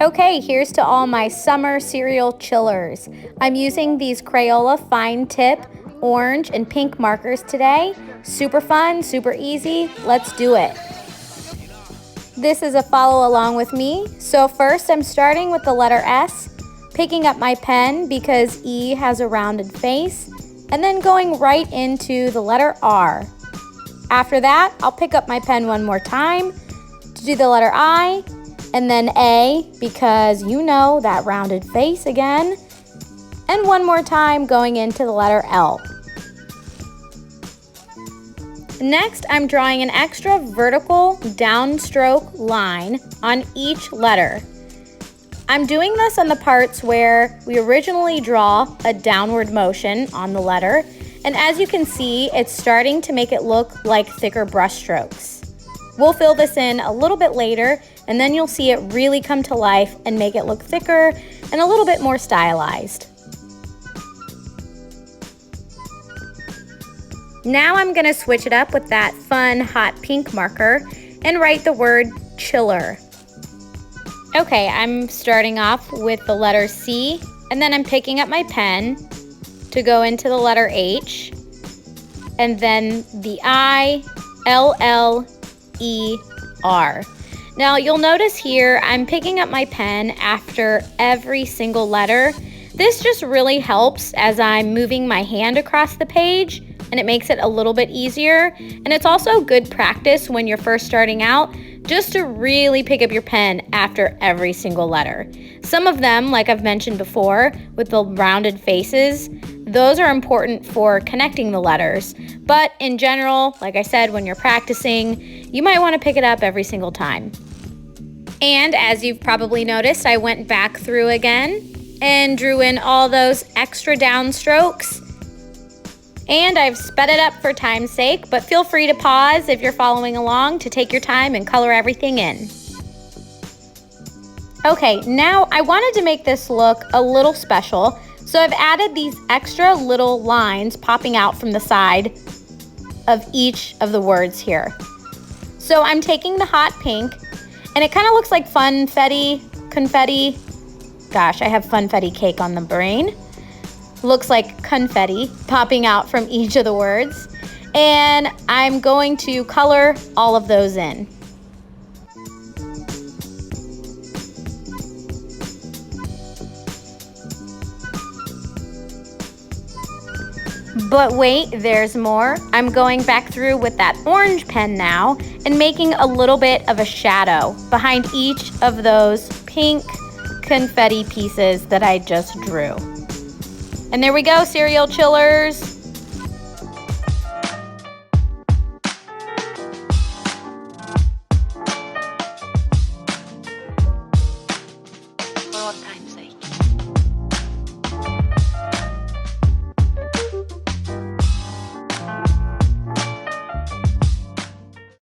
Okay, here's to all my summer cereal chillers. I'm using these Crayola fine tip orange and pink markers today. Super fun, super easy. Let's do it. This is a follow along with me. So first I'm starting with the letter S, picking up my pen because E has a rounded face, and then going right into the letter R. After that, I'll pick up my pen one more time to do the letter I, and then A, because you know that rounded face again, and one more time going into the letter L. Next, I'm drawing an extra vertical downstroke line on each letter. I'm doing this on the parts where we originally draw a downward motion on the letter, and as you can see, it's starting to make it look like thicker brush strokes. We'll fill this in a little bit later, and then you'll see it really come to life and make it look thicker and a little bit more stylized. Now I'm gonna switch it up with that fun hot pink marker and write the word chiller. Okay, I'm starting off with the letter C, and then I'm picking up my pen to go into the letter H, and then the I, L, L, E, R. Now you'll notice here I'm picking up my pen after every single letter. This just really helps as I'm moving my hand across the page, and it makes it a little bit easier. And it's also good practice when you're first starting out, just to really pick up your pen after every single letter. Some of them, like I've mentioned before, with the rounded faces, those are important for connecting the letters. But in general, like I said, when you're practicing, you might want to pick it up every single time. And as you've probably noticed, I went back through again and drew in all those extra downstrokes. And I've sped it up for time's sake, but feel free to pause if you're following along to take your time and color everything in. Okay, now I wanted to make this look a little special, so I've added these extra little lines popping out from the side of each of the words here. So I'm taking the hot pink, and it kind of looks like confetti. Gosh, I have funfetti cake on the brain. Looks like confetti popping out from each of the words. And I'm going to color all of those in. But wait, there's more. I'm going back through with that orange pen now and making a little bit of a shadow behind each of those pink confetti pieces that I just drew. And there we go, cereal chillers.